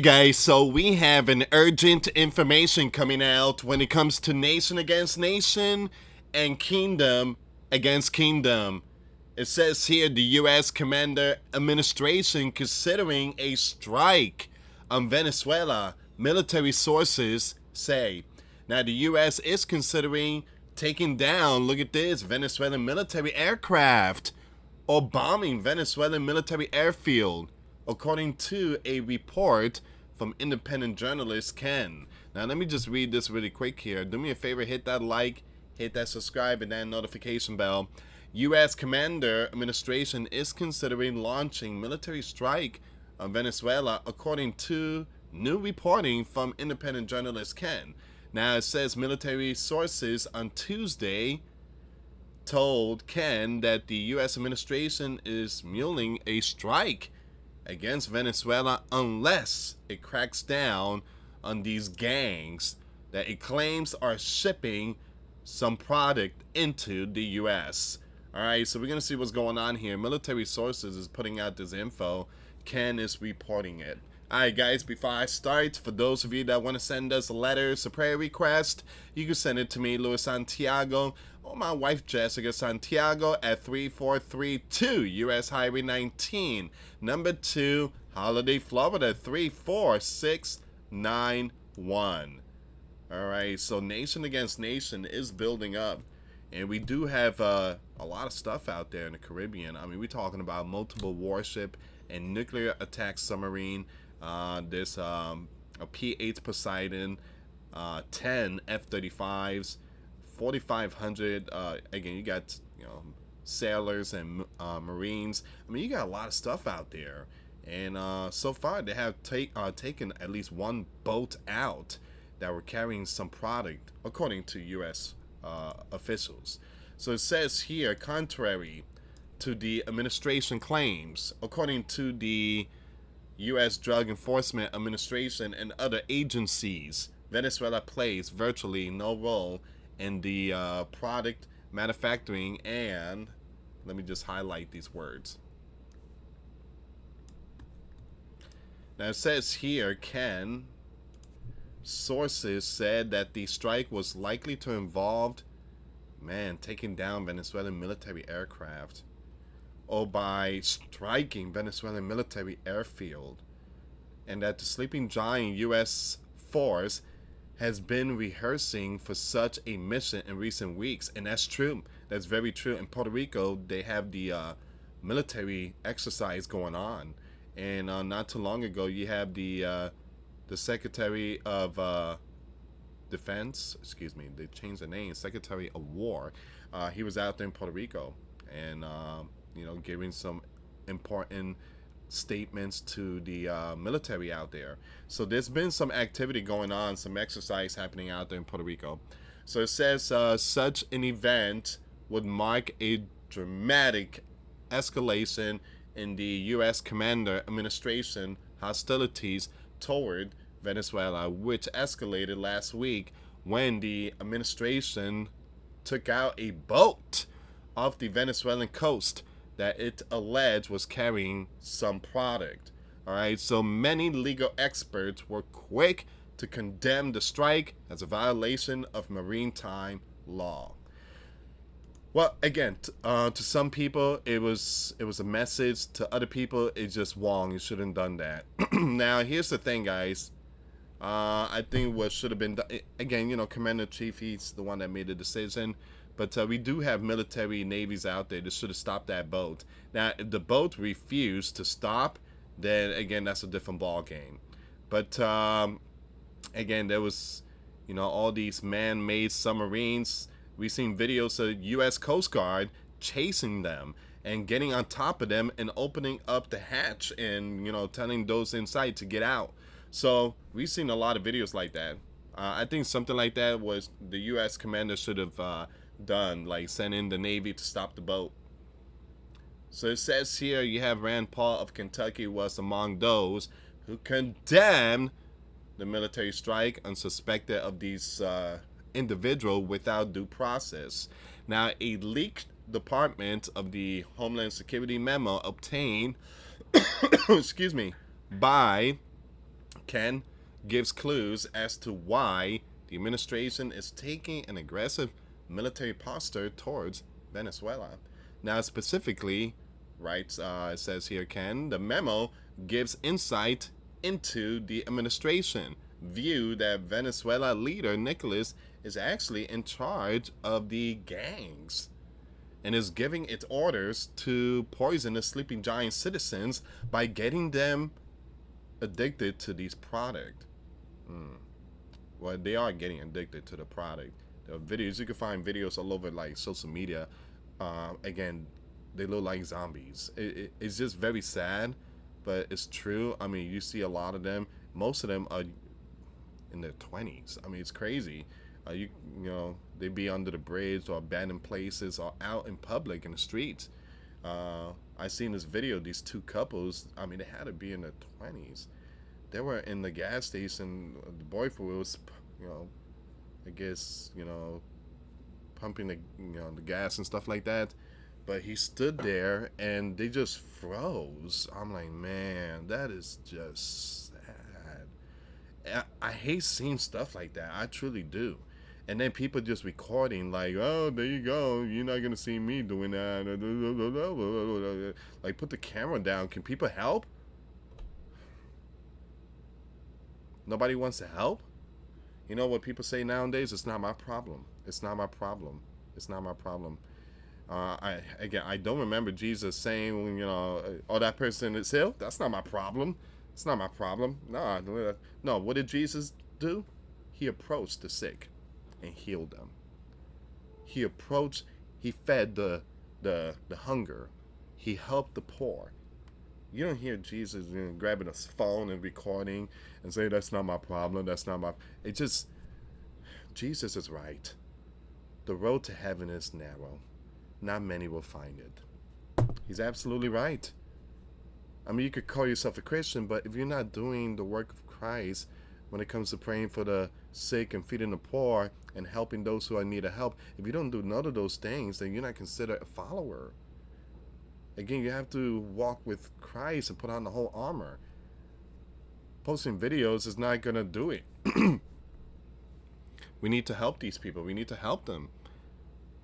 guys, so we have an urgent information coming out when it comes to nation against nation and kingdom against kingdom. It says here the US Commander Administration considering a strike on Venezuela, military sources say. Now the US is considering taking down, look at this, Venezuelan military aircraft or bombing Venezuelan military airfield, according to a report from independent journalist Ken. Now let me just read this really quick here. Do me a favor, hit that like, hit that subscribe, and that notification bell. U.S. Commander Administration is considering launching military strike on Venezuela, according to new reporting from independent journalist Ken. Now it says military sources on Tuesday told Ken that the U.S. administration is mulling a strike against Venezuela unless it cracks down on these gangs that it claims are shipping some product into the U.S. Alright, so we're going to see what's going on here. Military sources is putting out this info. Ken is reporting it. Alright guys, before I start, for those of you that want to send us letters, a prayer request, you can send it to me, US Santiago, or my wife Jessica Santiago at 3432 US Highway 19, number 2, Holiday, Florida 34691. Alright, so nation against nation is building up. And we do have a lot of stuff out there in the Caribbean. I mean, we're talking about multiple warship and nuclear attack submarine. There's a P-8 Poseidon, 10 F-35s, 4,500. Again, you got sailors and Marines. I mean, you got a lot of stuff out there. And so far, they have taken at least one boat out that were carrying some product, according to U.S. Officials. So it says here, contrary to the administration claims, according to the U.S. Drug Enforcement Administration and other agencies, Venezuela plays virtually no role in the product manufacturing and, let me just highlight these words. Now it says here, Ken, sources said that the strike was likely to involve, taking down Venezuelan military aircraft, or by striking Venezuelan military airfield, and that the sleeping giant U.S. force has been rehearsing for such a mission in recent weeks. And that's true. That's very true. In Puerto Rico, they have the military exercise going on. And not too long ago, you have the Secretary of Defense, they changed the name, Secretary of War. He was out there in Puerto Rico and, giving some important statements to the military out there. So there's been some activity going on, some exercise happening out there in Puerto Rico. So it says such an event would mark a dramatic escalation in the U.S. Commander Administration hostilities toward Venezuela, which escalated last week when the administration took out a boat off the Venezuelan coast that it alleged was carrying some product. Alright, so many legal experts were quick to condemn the strike as a violation of maritime law. Well, again, to some people, it was a message. To other people, it's just wrong. You shouldn't have done that. Now, here's the thing, guys. I think what should have been done, again, Commander-in-Chief, he's the one that made the decision. But we do have military navies out there that should have stopped that boat. Now, if the boat refused to stop, then, again, that's a different ball game. But, again, there was, all these man-made submarines. We've seen videos of U.S. Coast Guard chasing them and getting on top of them and opening up the hatch and, telling those inside to get out. So we've seen a lot of videos like that. I think something like that was the U.S. commander should have done, like send in the Navy to stop the boat. So it says here you have Rand Paul of Kentucky was among those who condemned the military strike and suspected of these individual without due process. Now, a leaked Department of the Homeland Security memo obtained by Ken gives clues as to why the administration is taking an aggressive military posture towards Venezuela. Now, specifically, right, it says here, Ken, the memo gives insight into the administration view that Venezuela leader Nicolas is actually in charge of the gangs and is giving its orders to poison the sleeping giant citizens by getting them addicted to these products. Well, they are getting addicted to the product. The videos, you can find videos all over like social media. Again, they look like zombies. It's just very sad, but it's true. I mean, you see a lot of them. Most of them are in their 20s. I mean, it's crazy. You know, they be under the bridge or abandoned places or out in public in the streets. I seen this video. These two couples. I mean, they had to be in their 20s. They were in the gas station. The boyfriend was, you know, I guess, you know, pumping the, you know, the gas and stuff like that. But he stood there and they just froze. I'm like, man, that is just sad. I hate seeing stuff like that. I truly do. And then people just recording like, oh, there you go. You're not going to see me doing that. Like, put the camera down. Can people help? Nobody wants to help? You know what people say nowadays? It's not my problem. It's not my problem. It's not my problem. I don't remember Jesus saying, you know, oh, that person is ill. That's not my problem. It's not my problem. No. What did Jesus do? He approached the sick and healed them. He fed the hunger. He helped the poor. You don't hear Jesus, you know, grabbing a phone and recording and say, that's not my problem. That's not my. It just, Jesus is right. The road to heaven is narrow. Not many will find it. He's absolutely right. I mean, you could call yourself a Christian, but if you're not doing the work of Christ when it comes to praying for the sick and feeding the poor and helping those who are in need of help, if you don't do none of those things, then you're not considered a follower. Again, you have to walk with Christ and put on the whole armor. Posting videos is not going to do it. We need to help these people. We need to help them.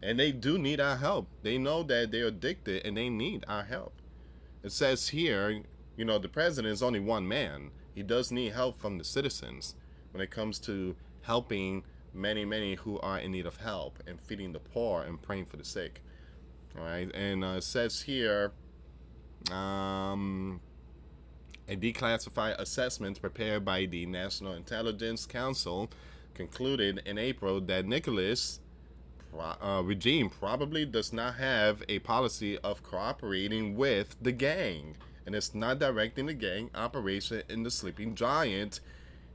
And they do need our help. They know that they're addicted and they need our help. It says here, you know, the president is only one man. He does need help from the citizens when it comes to helping many who are in need of help and feeding the poor and praying for the sick. All right, and it says here, a declassified assessment prepared by the National Intelligence Council concluded in April that Nicolas' regime probably does not have a policy of cooperating with the gang, and it's not directing the gang operation in the Sleeping Giant,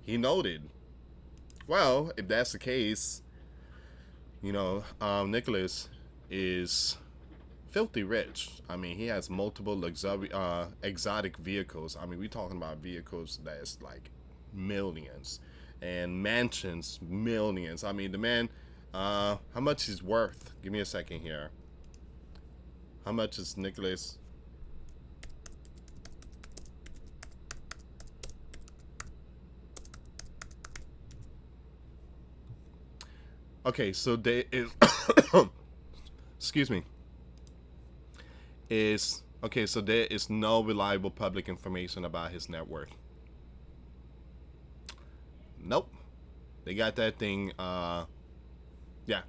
he noted. Well, if that's the case, you know, Nicolas is filthy rich. I mean, he has multiple exotic vehicles. I mean, we're talking about vehicles that's like millions, and mansions, millions. I mean, the man, how much he's worth? Give me a second here. How much is Nicolas? Okay, so there is, excuse me. So there is no reliable public information about his net worth. Nope. They got that thing, yeah.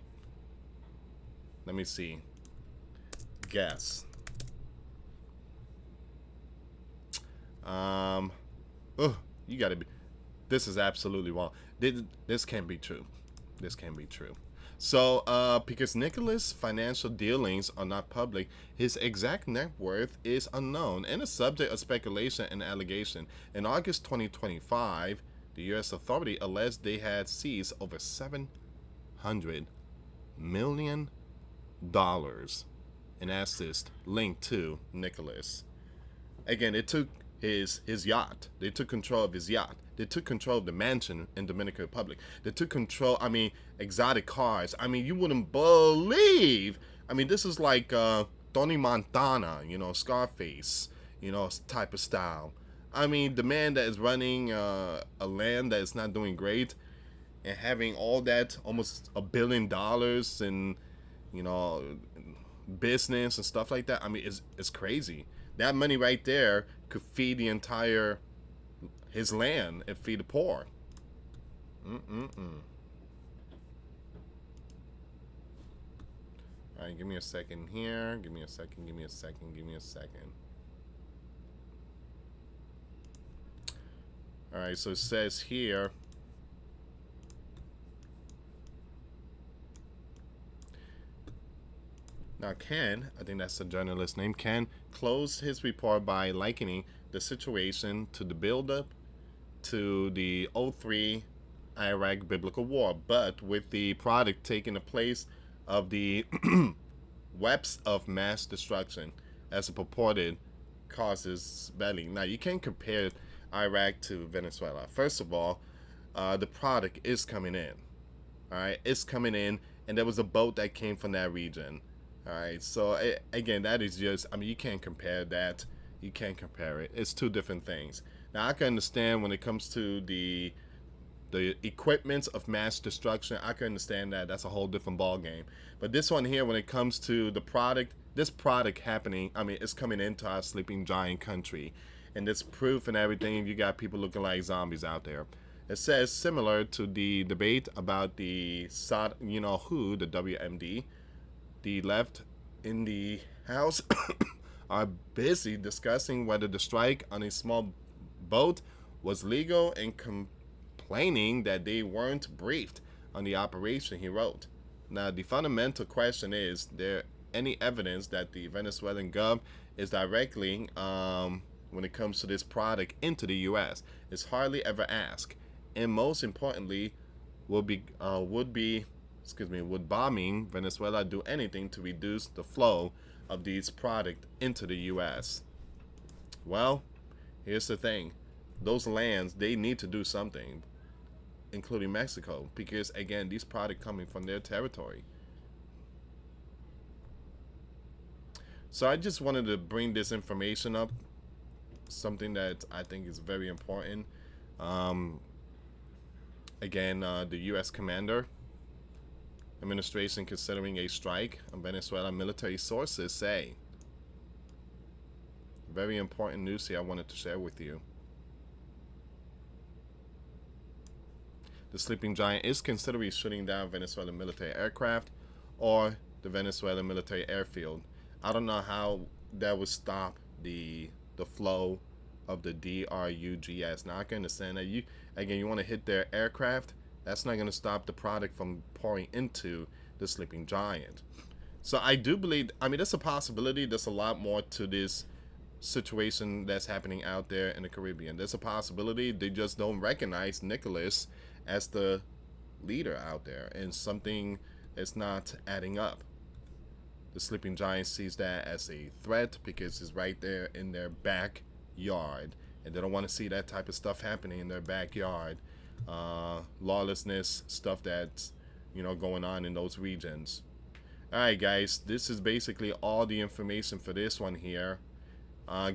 Let me see. Guess. Oh, you gotta be, this is absolutely wrong. This can't be true. This can't be true. So, because Nicolas' financial dealings are not public, his exact net worth is unknown and is subject of speculation and allegation. In August 2025, the U.S. authority alleged they had seized over $700 million in assets linked to Nicolas. Again, it took his yacht. They took control of his yacht. They took control of the mansion in Dominican Republic. They took control, I mean, exotic cars. I mean, you wouldn't believe. I mean, this is like Tony Montana, you know, Scarface, you know, type of style. I mean, the man that is running a land that is not doing great and having all that, almost $1 billion in, you know, business and stuff like that. I mean, it's crazy. That money right there could feed the entire his land and feed the poor. Mm-mm-mm. All right, give me a second here. Give me a second. Give me a second. Give me a second. All right, so it says here. Now, Ken, I think that's the journalist name, Ken, closed his report by likening the situation to the buildup to the '03 Iraq biblical war, but with the product taking the place of the webs of mass destruction as a purported causes belly. Now, you can't compare Iraq to Venezuela. First of all, the product is coming in. All right, it's coming in, and there was a boat that came from that region. All right, so again, that is just, I mean, you can't compare that. You can't compare it. It's two different things. Now, I can understand when it comes to the equipment of mass destruction. I can understand that. That's a whole different ball game. But this one here, when it comes to the product, this product happening, I mean, it's coming into our sleeping giant country, and it's proof and everything. You got people looking like zombies out there. It says similar to the debate about the you know who, the WMD, the left in the House are busy discussing whether the strike on a small boat was legal and complaining that they weren't briefed on the operation, he wrote. Now, the fundamental question is there any evidence that the Venezuelan gov is directly, when it comes to this product, into the U.S.? It's hardly ever asked. And most importantly, would bombing Venezuela do anything to reduce the flow of these products into the U.S.? Well, here's the thing. Those lands, they need to do something, including Mexico, because, again, these products coming from their territory. So I just wanted to bring this information up, something that I think is very important. Again, the U.S. commander administration considering a strike on Venezuela, military sources say. Very important news here I wanted to share with you. The sleeping giant is considering shooting down Venezuelan military aircraft or the Venezuelan military airfield. I don't know how that would stop the flow of the DRUGS. Now I can understand that you want to hit their aircraft. That's not going to stop the product from pouring into the sleeping giant. So I do believe, I mean, there's a possibility. There's a lot more to this situation that's happening out there in the Caribbean. There's a possibility they just don't recognize Nicholas as the leader out there, and something is not adding up. The sleeping giant sees that as a threat because it's right there in their backyard, and they don't want to see that type of stuff happening in their backyard. Lawlessness, stuff that's going on in those regions. Alright guys, this is basically all the information for this one here.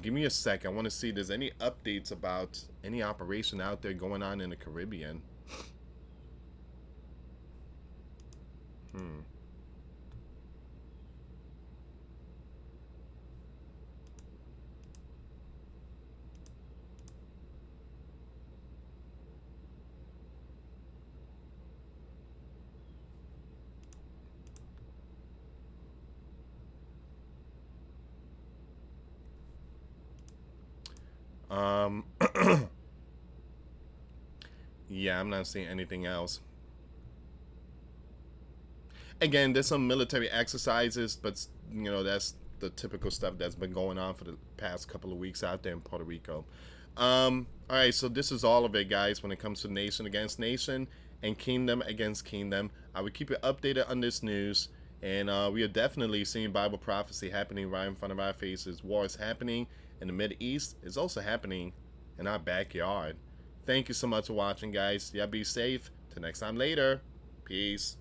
Give me a sec. I want to see if there's any updates about any operation out there going on in the Caribbean. Yeah, I'm not seeing anything else. Again, there's some military exercises, but that's the typical stuff that's been going on for the past couple of weeks out there in Puerto Rico. All right, so this is all of it, guys. When it comes to nation against nation and kingdom against kingdom, I will keep you updated on this news. And we are definitely seeing Bible prophecy happening right in front of our faces. War is happening in the Mideast. It's also happening in our backyard. Thank you so much for watching, guys. Y'all be safe. Till next time later. Peace.